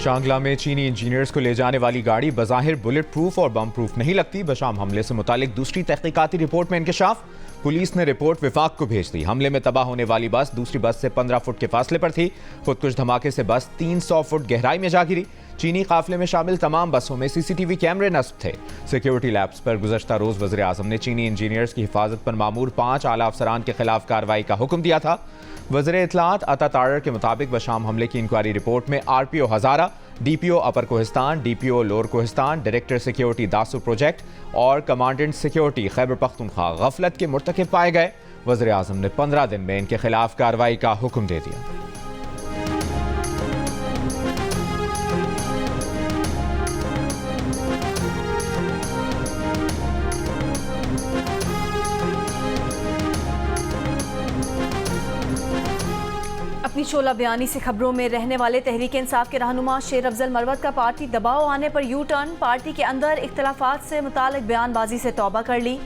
शांगला में चीनी इंजीनियर्स को ले जाने वाली गाड़ी बज़ाहिर बुलेट प्रूफ और बम प्रूफ नहीं लगती। बशाम हमले से मुतालिक दूसरी तहकीकाती रिपोर्ट में इंकशाफ। पुलिस ने रिपोर्ट विफाक को भेज दी। हमले में तबाह होने वाली बस दूसरी बस से 15 फुट के फासले पर थी। खुदकुश धमाके से बस 300 फुट गहराई में जा गिरी। चीनी काफिले में शामिल तमाम बसों में सीसीटीवी कैमरे नस्ब थे। सिक्योरिटी लैब्स पर गुज़श्ता रोज वज़ीर आज़म ने चीनी इंजीनियर्स की हिफाजत पर मामूर 5 आला अफसरान के खिलाफ कार्रवाई का हुक्म दिया था। वज़ीर इत्तलात अता तारर के मुताबिक बशाम हमले की इंक्वायरी रिपोर्ट में RPO Hazara, DPO upper Kohistan, DPO lower Kohistan, director security Dasu project और कमांडेंट सिक्योरिटी खैबर पख्तूनख्वा गफलत के मुर्तकिब पाए गए। वज़ीर आज़म ने 15 दिन में इनके खिलाफ कार्रवाई का हुक्म दे दिया। अपनी शोला बयानी से खबरों में रहने वाले तहरीक इंसाफ के रहनुमा शेर अफजल मरवत का पार्टी दबाव आने पर यू टर्न। पार्टी के अंदर इख्तलाफात से मुतालिक बयानबाजी से तौबा कर ली।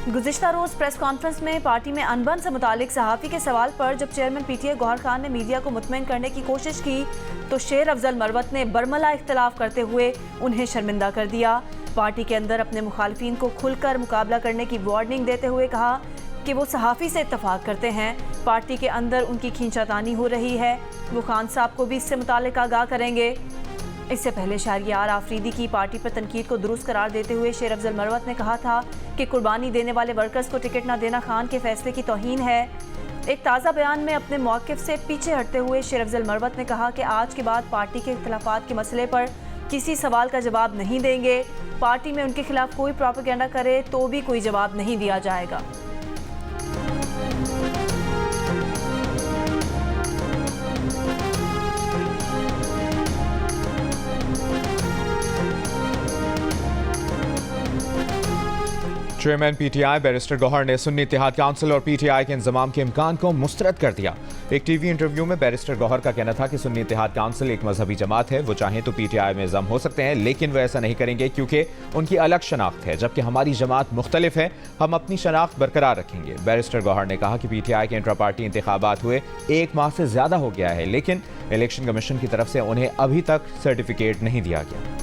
गुज़िश्ता रोज़ प्रेस कॉन्फ्रेंस में पार्टी में अनबन से मुतालिक सहाफ़ी के सवाल पर जब चेयरमैन PTI गौहर खान ने मीडिया को मुतमईन करने की कोशिश की तो शेर अफजल मरवत ने बरमला इख्तलाफ करते हुए उन्हें शर्मिंदा कर दिया। पार्टी के अंदर अपने मुखालफिन को खुलकर मुकाबला करने की वार्निंग देते हुए कहा कि वो सहाफ़ी से इत्तफाक करते हैं। पार्टी के अंदर उनकी खींचातानी हो रही है, वो खान साहब को भी इससे मुतालिक आगाह करेंगे। इससे पहले शहरियार आफरीदी की पार्टी पर तनकीद को दुरुस्त करार देते हुए शेर अफजल मरवत ने कहा था कि कुर्बानी देने वाले वर्कर्स को टिकट न देना खान के फैसले की तौहीन है। एक ताज़ा बयान में अपने मौक़िफ़ से पीछे हटते हुए शेर अफजल मरवत ने कहा कि आज के बाद पार्टी के इख्तलाफात के मसले पर किसी सवाल का जवाब नहीं देंगे। पार्टी में उनके खिलाफ कोई प्रोपेगेंडा करे तो भी कोई जवाब नहीं दिया जाएगा। चेयरमैन PTI बैरिस्टर गौहर ने सुन्नी इत्तेहाद काउंसिल और PTI के इंजमाम के इम्कान को मुस्तरद कर दिया। एक टीवी इंटरव्यू में बैरिस्टर गौहर का कहना था कि सुन्नी इत्तेहाद काउंसिल एक मजहबी जमात है, वो चाहें तो PTI में जम हो सकते हैं, लेकिन वो ऐसा नहीं करेंगे क्योंकि उनकी अलग शनाख्त है, जबकि हमारी जमात मुख्तलिफ है। हम अपनी शनाख्त बरकरार रखेंगे। बैरिस्टर गौहर ने कहा कि PTI के इंट्रा पार्टी इंतखाबात हुए 1 माह से ज्यादा हो गया है, लेकिन इलेक्शन कमीशन की तरफ से उन्हें अभी तक सर्टिफिकेट नहीं दिया गया।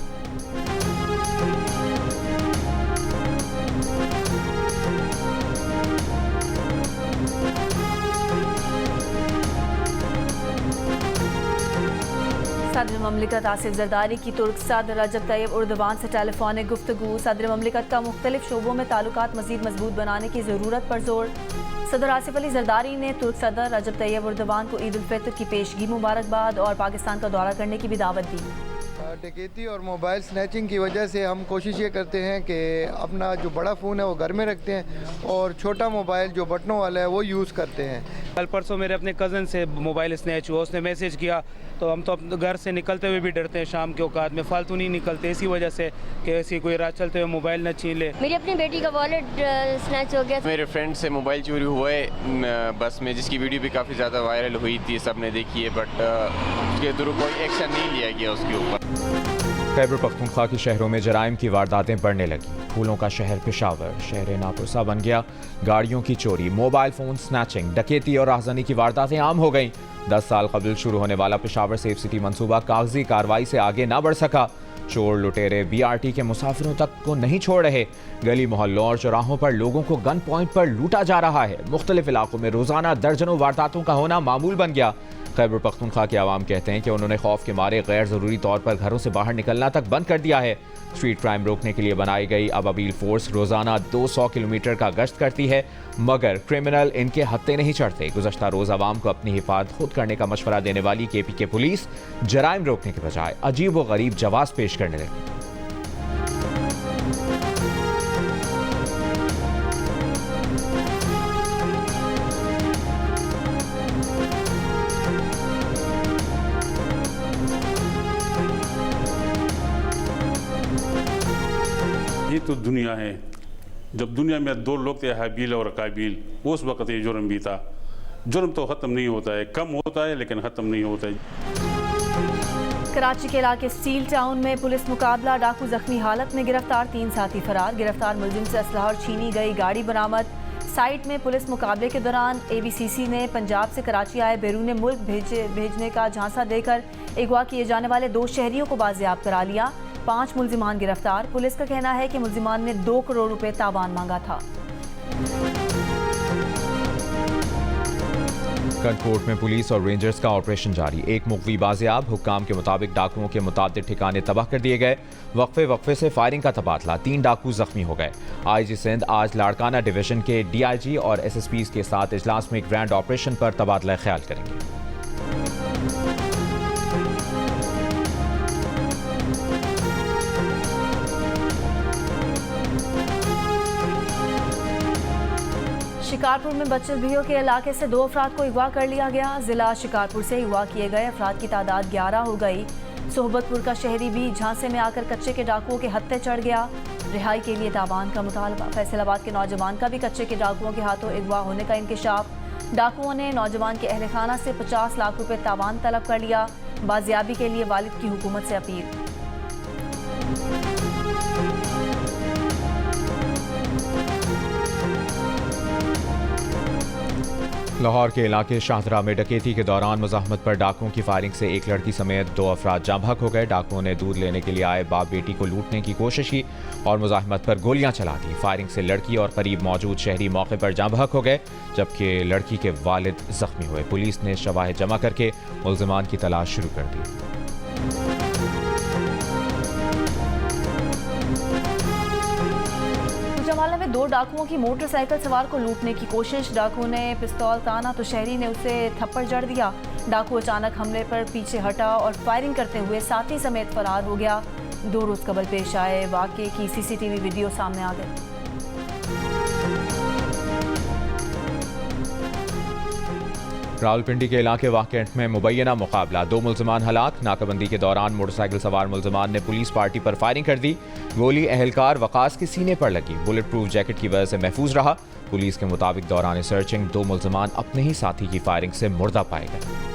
सदर ममलिकत आसिफ जरदारी की तुर्क सदर रजब तैयब उर्दवान से टेलीफोनिक गुफ्तगू। सदर ममलिकत का मुख्तलिफ शोबों में ताल्लुकात मज़ीद मजबूत बनाने की ज़रूरत पर जोर। सदर आसिफ अली जरदारी ने तुर्क सदर रजब तैयब उर्दवान को ईद उल फितर की पेशगी मुबारकबाद और पाकिस्तान का दौरा करने की भी दावत दी। डकैती और मोबाइल स्नैचिंग की वजह से हम कोशिश ये करते हैं कि अपना जो बड़ा फ़ोन है वो घर में रखते हैं और छोटा मोबाइल जो बटनों वाला है वो यूज़ करते हैं। कल परसों मेरे अपने कज़न से मोबाइल स्नैच हुआ, उसने मैसेज किया तो हम तो अपने घर से निकलते हुए भी डरते हैं, शाम के औकात में फालतू नहीं निकलते इसी वजह से कि ऐसी कोई राह चलते हुए मोबाइल न छीन ले। मेरी अपनी बेटी का वॉलेट स्नैच हो गया। मेरे फ्रेंड से मोबाइल चोरी हुआ है बस में, जिसकी वीडियो भी काफ़ी ज़्यादा वायरल हुई थी, सब ने देखी है, बट उसके थ्रू कोई एक्शन नहीं लिया गया उसके ऊपर। खैबर पख्तूनख्वा के शहरों में जराइम की वारदातें बढ़ने लगी। फूलों का शहर पेशावर शहर नापुरसा बन गया। गाड़ियों की चोरी, मोबाइल फोन स्नैचिंग, डकैती और राहज़नी की वारदातें आम हो गईं। 10 साल कबल शुरू होने वाला पेशावर सेफ सिटी मंसूबा कागजी कार्रवाई से आगे ना बढ़ सका। चोर लुटेरे BRT के मुसाफिरों तक को नहीं छोड़ रहे। गली मोहल्लों और चौराहों पर लोगों को गन पॉइंट पर लूटा जा रहा है। मुख्तलिफ इलाकों में रोजाना दर्जनों वारदातों का होना मामूल बन गया। खैबर पख्तूनख्वा के आवाम कहते हैं कि उन्होंने खौफ के मारे गैर ज़रूरी तौर पर घरों से बाहर निकलना तक बंद कर दिया है। स्ट्रीट क्राइम रोकने के लिए बनाई गई अबाबील फोर्स रोजाना 200 किलोमीटर का गश्त करती है, मगर क्रिमिनल इनके हत्थे नहीं चढ़ते। गुज़श्ता रोज आवाम को अपनी हिफाजत खुद करने का मशवरा देने वाली KPK पुलिस जराइम रोकने के बजाय अजीब व गरीब जवाब पेश करने लगी। ये तो दुनिया है। जब दुनिया में 2 लोग थे, हाबील और काबील, उस वक्त ये जुर्म भी था। जुर्म तो ख़त्म नहीं होता है, कम होता है लेकिन ख़त्म नहीं होता है। कराची के इलाके स्टील टाउन में पुलिस मुकाबला, डाकू जख्मी हालत में गिरफ्तार, 3 साथी फरार। गिरफ्तार मुलजिम से असलहा और छीनी गई गाड़ी बरामद। साइट में पुलिस मुकाबले के दौरान ABCC ने पंजाब से कराची आए बैरून मुल्क भेजने का झांसा देकर अगवा किए जाने वाले 2 शहरियों को बाजियाब करा लिया। 5 मुल्जिमान गिरफ्तार। पुलिस का कहना है कि मुल्जिमान ने 2 करोड़ रुपए तावान मांगा था। कनकोट में पुलिस और रेंजर्स का ऑपरेशन जारी। एक मुखवी बाजियाब। हुक्काम के मुताबिक डाकुओं के मुताबिक ठिकाने तबाह कर दिए गए। वक्फे से फायरिंग का तबादला। 3 डाकू जख्मी हो गए। IG सिंध आज लाड़काना डिवीजन के DIG और SSPs के साथ इजलास में ग्रैंड ऑपरेशन पर तबादला ख्याल करेंगे। शिकारपुर में बच्चलभियों के इलाके से 2 अफराद को अगवा कर लिया गया। जिला शिकारपुर से अगवा किए गए अफराद की तादाद 11 हो गई। सोहबतपुर का शहरी भी झांसे में आकर कच्चे के डाकुओं के हत्थे चढ़ गया। रिहाई के लिए तावान का मुतालबा। फैसलाबाद के नौजवान का भी कच्चे के डाकुओं के हाथों अगवा होने का इंकशाफ। डाकुओं ने नौजवान के अहल खाना से 50 लाख रुपए तावान तलब कर लिया। बाजियाबी के लिए वालिद की हुकूमत से अपील। लाहौर के इलाके शाहदरा में डकैती के दौरान मुजाहमत पर डाकुओं की फायरिंग से एक लड़की समेत 2 अफराद जाँ बहक हो गए। डाकुओं ने दूध लेने के लिए आए बाप बेटी को लूटने की कोशिश की और मुजाहमत पर गोलियां चला दी। फायरिंग से लड़की और करीब मौजूद शहरी मौके पर जाँ बहक हो गए, जबकि लड़की के वालिद जख्मी हुए। पुलिस ने शवाहिद जमा करके मुल्जिमान की तलाश शुरू कर दी। गुजरांवाला में 2 डाकुओं की मोटरसाइकिल सवार को लूटने की कोशिश। डाकुओं ने पिस्तौल ताना तो शहरी ने उसे थप्पड़ जड़ दिया। डाकू अचानक हमले पर पीछे हटा और फायरिंग करते हुए साथी समेत फरार हो गया। 2 रोज कबल पेश आए वाकये की CCTV वीडियो सामने आ गई। रावलपिंडी के इलाके वाकैंट में मुबैना मुकाबला। 2 मुल्जिमान हलाक। नाकाबंदी के दौरान मोटरसाइकिल सवार मुल्जिमान ने पुलिस पार्टी पर फायरिंग कर दी। गोली अहलकार वकास के सीने पर लगी। बुलेट प्रूफ जैकेट की वजह से महफूज रहा। पुलिस के मुताबिक दौरान सर्चिंग 2 मुल्जिमान अपने ही साथी की फायरिंग से मुर्दा पाए गए।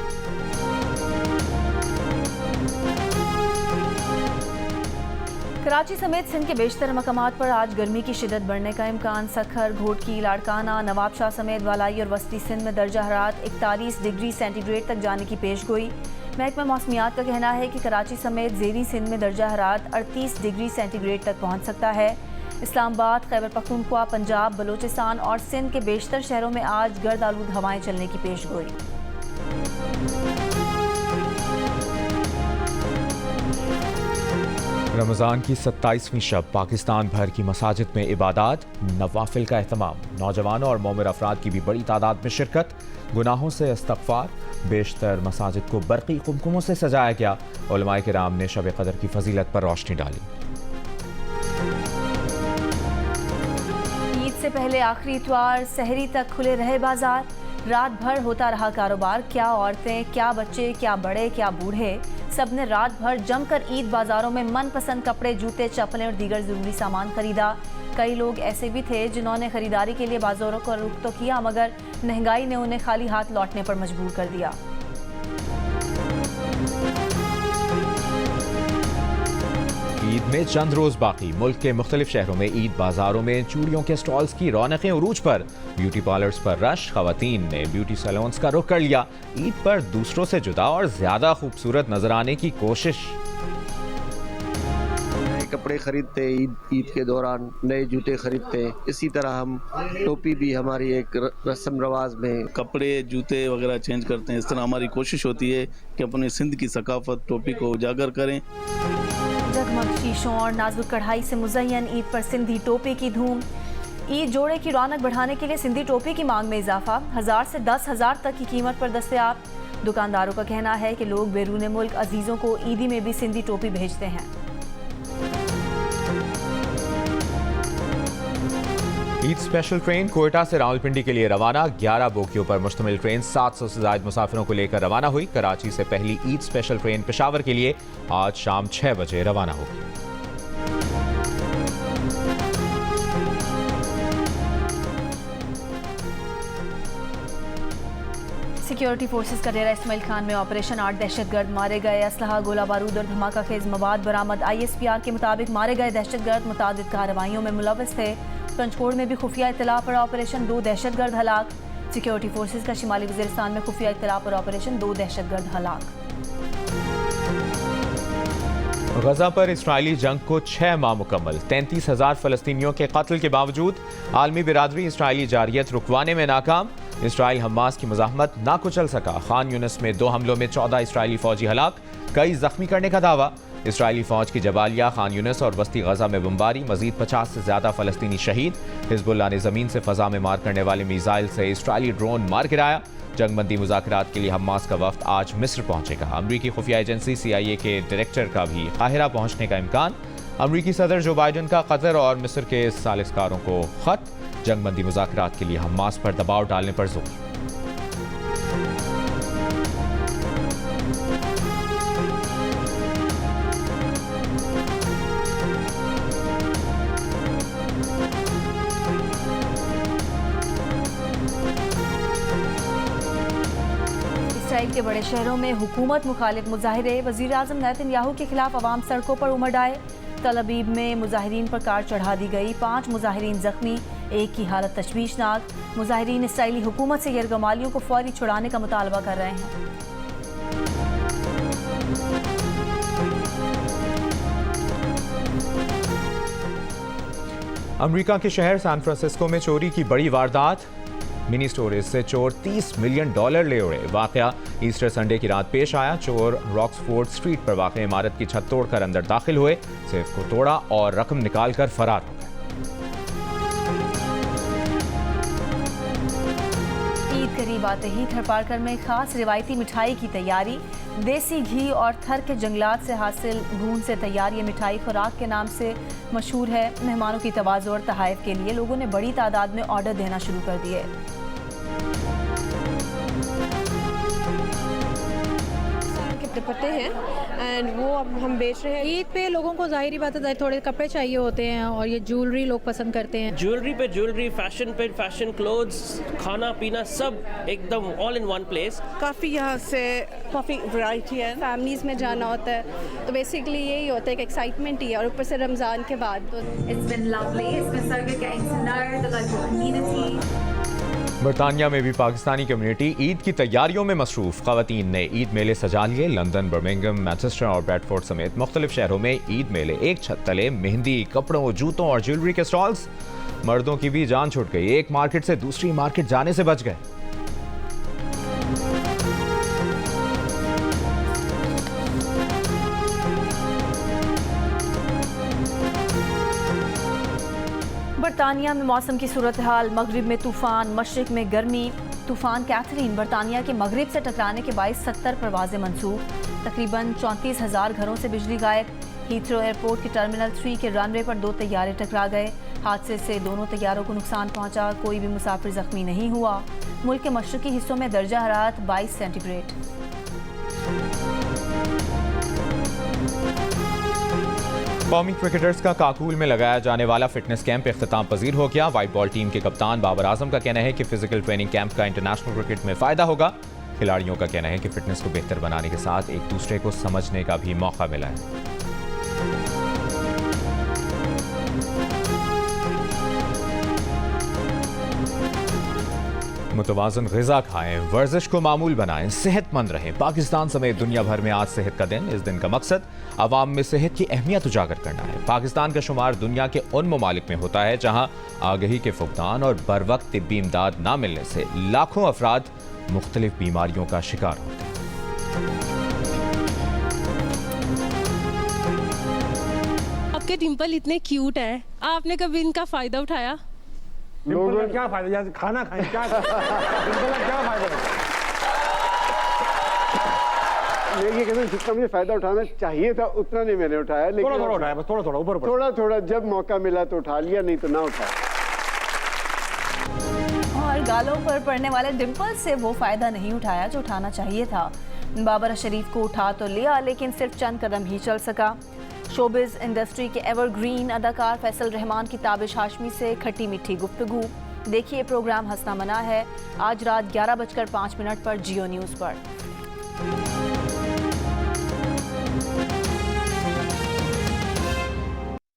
कराची समेत सिंध के बेशतर मकामात पर आज गर्मी की शिदत बढ़ने का इम्कान। सखर, घोटकी, लाड़काना, नवाबशाह समेत वालाई और वस्ती सिंध में दर्जा हरारत 41 डिग्री सेंटीग्रेड तक जाने की पेशगोई। महकमा मौसमियात का कहना है कि कराची समेत ज़ेरी सिंध में दर्जा हरारत 38 डिग्री सेंटीग्रेड तक पहुँच सकता है। इस्लामाबाद, खैबर पख्तूनख्वा, पंजाब, बलूचिस्तान और सिंध के बेशतर शहरों में आज गर्द आलूद हवाएं चलने की पेशगोई। रमज़ान की 27वीं शब पाकिस्तान भर की मसाजिद में इबादत, नवाफिल का एहतमाम। नौजवानों और मोमिर अफराद की भी बड़ी तादाद में शिरकत। गुनाहों से इस्तग़फ़ार। बेशतर मसाजिद को बरक़ी कुमकुमों से सजाया गया। उलमाए किराम ने शब क़दर की फजीलत पर रोशनी डाली। ईद से पहले आखिरी इतवार सहरी तक खुले रहे बाजार। रात भर होता रहा कारोबार। क्या औरतें, क्या बच्चे, क्या बड़े, क्या बूढ़े, सब ने रात भर जमकर ईद बाजारों में मनपसंद कपड़े, जूते, चप्पलें और दीगर ज़रूरी सामान खरीदा। कई लोग ऐसे भी थे जिन्होंने खरीदारी के लिए बाजारों का रुख तो किया, मगर महंगाई ने उन्हें खाली हाथ लौटने पर मजबूर कर दिया। ईद में चंद रोज बाकी। मुल्क के मुख्तलिफ शहरों में ईद बाजारों में चूड़ियों के स्टॉल्स की रौनकें उरूज पर। ब्यूटी पार्लर्स पर रश। खवातीन ने ब्यूटी सैलून्स का रुख कर लिया। ईद पर दूसरों से जुदा और ज्यादा खूबसूरत नजर आने की कोशिश। कपड़े खरीदते ईद के दौरान, नए जूते खरीदते। इसी तरह हम टोपी भी हमारी एक रस्म रवाज में कपड़े, जूते वगैरह चेंज करते हैं। इस तरह हमारी कोशिश होती है कि अपने सिंध की सकाफत टोपी को उजागर करें। जगमग शीशों और नाजुक कढ़ाई से मुज़य्यन ईद पर सिंधी टोपी की धूम। ईद जोड़े की रौनक बढ़ाने के लिए सिंधी टोपी की मांग में इजाफा। 1000 से 10,000 तक की कीमत पर दस्तयाब। दुकानदारों का कहना है कि लोग बैरून मुल्क अजीज़ों को ईदी में भी सिंधी टोपी भेजते हैं। ईद स्पेशल ट्रेन कोयटा से रावलपिंडी के लिए रवाना। 11 बोगियों पर मुश्तमिल ट्रेन 700 से ज़ायद मुसाफिरों को लेकर रवाना हुई। कराची से पहली ईद स्पेशल ट्रेन पेशावर के लिए आज शाम 6 बजे रवाना होगी। सिक्योरिटी फोर्सेस का डेरा इस्माइल खान में ऑपरेशन 8 दहशतगर्द मारे गए। असलहा, गोला बारूद और धमाका खेज मवाद बरामद। ISPR के मुताबिक मारे गए दहशतगर्द मुतादिद कार्रवाइयों में मुलव्वस थे। पंचकोड़ में भी खुफिया इत्तला पर ऑपरेशन, 2 दहशतगर्द हलाक। सिक्योरिटी फोर्सेज का शिमाली वजीरिस्तान में खुफिया इत्तला पर ऑपरेशन, 2 दहशतगर्द हलाक। गजा पर इस्राइली जंग को 6 माह मुकम्मल। 33,000 फलस्तीनियों के कत्ल के बावजूद आलमी बिरादरी इस्राइली जारियत रुकवाने में नाकाम। इस्राइल हमास की मज़ाहमत ना कुचल सका। खान यूनिस में 2 हमलों में 14 इस्राइली फौजी हलाक, कई जख्मी करने का दावा। इस्राइली फौज की जबालिया, खान यूनिस और वस्ती गजा में बमबारी, मजीद 50 से ज्यादा फलस्तीनी शहीद। हिजबुल्लाह ने जमीन से फजा में मार करने वाले मिसाइल से इस्राइली ड्रोन मार गिराया। जंगबंदी मुज़ाकरात के लिए हमास का वफ्द आज मिस्र पहुंचेगा। अमरीकी खुफिया एजेंसी CIA के डायरेक्टर का भी काहिरा पहुंचने का इम्कान। अमरीकी सदर जो बाइडन का कतर और मिस्र के सालिसकारों को खत। जंगबंदी मुज़ाकरात के लिए हमास पर दबाव डालने पर जोर। इसराइल के बड़े शहरों में हुकूमत मुखालिफ मुजाहिरे। वज़ीर-ए-आज़म नेतन्याहू के खिलाफ अवाम सड़कों पर उमड़ आए। तल अबीब में मुजाहिरीन पर कार चढ़ा दी गई, 5 मुजाहिरीन जख्मी, एक की हालत तशवीशनाक। मुजाहिरीन इसराइली हुकूमत से यरगमालियों को फौरी छुड़ाने का मुतालबा कर रहे हैं। अमेरिका के शहर सैन फ्रांसिस्को में चोरी की बड़ी वारदात। मिनी स्टोरेज से चोर $30 मिलियन ले उड़े। वाकया ईस्टर संडे की रात पेश आया। चोर रॉक्सफोर्ड स्ट्रीट पर वाक़ इमारत की छत तोड़कर अंदर दाखिल हुए, सेफ को तोड़ा और रकम निकालकर फरार हो गए। ईद करीब आते ही थरपारकर में खास रिवायती मिठाई की तैयारी। देसी घी और थर के जंगलात से हासिल घून से तैयार ये मिठाई खुराक के नाम से मशहूर है। मेहमानों की तवाज़ुन और तहाइफ के लिए लोगों ने बड़ी तादाद में ऑर्डर देना शुरू कर दिए। दुपट्टे हैं एंड वो अब हम बेच रहे हैं। ईद पे लोगों को जाहिर बात है थोड़े कपड़े चाहिए होते हैं और ये ज्वेलरी लोग पसंद करते हैं। ज्वेलरी पे ज्वेलरी, फैशन पे फैशन, क्लोथ्स, खाना पीना सब एकदम ऑल इन वन प्लेस। काफ़ी यहाँ से काफ़ी वैरायटी है। फैमिलीज़ में जाना होता है तो बेसिकली यही होता है कि एक्साइटमेंट ही है और ऊपर से रमज़ान के बाद तो बरतानिया में भी पाकिस्तानी कम्युनिटी ईद की तैयारियों में मसरूफ। ख़वातीन ने ईद मेले सजा लिए। लंदन, बर्मिंघम, मैनचेस्टर और ब्रैडफोर्ड समेत मुख्तलिफ शहरों में ईद मेले। एक छत तले मेहंदी, कपड़ों, जूतों और ज्वेलरी के स्टॉल्स। मर्दों की भी जान छूट गई, एक मार्केट से दूसरी मार्केट जाने से बच गए। बरतानिया में मौसम की सूरत हाल। मगरिब में तूफ़ान, मशरिक में गर्मी। तूफ़ान कैथरीन बरतानिया के मगरिब से टकराने के बायस 70 परवाज़ें मंसूख। तकरीबन 34,000 घरों से बिजली गायब। हीथ्रो एयरपोर्ट के टर्मिनल 3 के रनवे पर 2 तैयारे टकरा गए। हादसे से दोनों तैयारों को नुकसान पहुंचा, कोई भी मुसाफिर जख्मी नहीं हुआ। मुल्क के मशरकी हिस्सों में दर्जा हरारत 22 सेंटीग्रेड। कौमी क्रिकेटर्स का काकूल में लगाया जाने वाला फिटनेस कैंप इख्तिताम पजीर हो गया। वाइट बॉल टीम के कप्तान बाबर आजम का कहना है कि फिजिकल ट्रेनिंग कैंप का इंटरनेशनल क्रिकेट में फ़ायदा होगा। खिलाड़ियों का कहना है कि फिटनेस को बेहतर बनाने के साथ एक दूसरे को समझने का भी मौका मिला है। मुतवाज़न ग़िज़ा खाएं, वर्जिश को मामूल बनाएं, सेहतमंद रहें। पाकिस्तान समेत दुनिया भर में आज सेहत का दिन। इस दिन का मकसद अवाम में सेहत की अहमियत उजागर करना है। पाकिस्तान का शुमार दुनिया के उन ममालिक में होता है जहां आगही के फुकदान और बर वक्त तिब्बी इमदाद न मिलने से लाखों अफराद मुख्तलिफ बीमारियों का शिकार होते हैं। आपके डिम्पल इतने क्यूट हैं, आपने कभी इनका फ़ायदा उठाया? लोगों को क्या फायदा, यहाँ खाना खाएं, क्या क्या फायदा ये कहते हैं जितना मुझे फायदा उठाना चाहिए था उतना नहीं मैंने उठाया, लेकिन थोड़ा उठाया, बस थोड़ा ऊपर थोड़ा जब मौका मिला तो उठा लिया, नहीं तो ना उठाया। और गालों पर पड़ने वाले डिम्पल से वो फायदा नहीं उठाया जो उठाना चाहिए था। बाबर शरीफ को उठा तो लिया लेकिन सिर्फ चंद कदम ही चल सका। शोबिज़ इंडस्ट्री के एवरग्रीन अदाकार फैसल रहमान की ताबिश हाशमी से खट्टी मीठी गुफ्तगू। देखिए प्रोग्राम हंसना मना है आज रात 11:05 पर जियो न्यूज़ पर।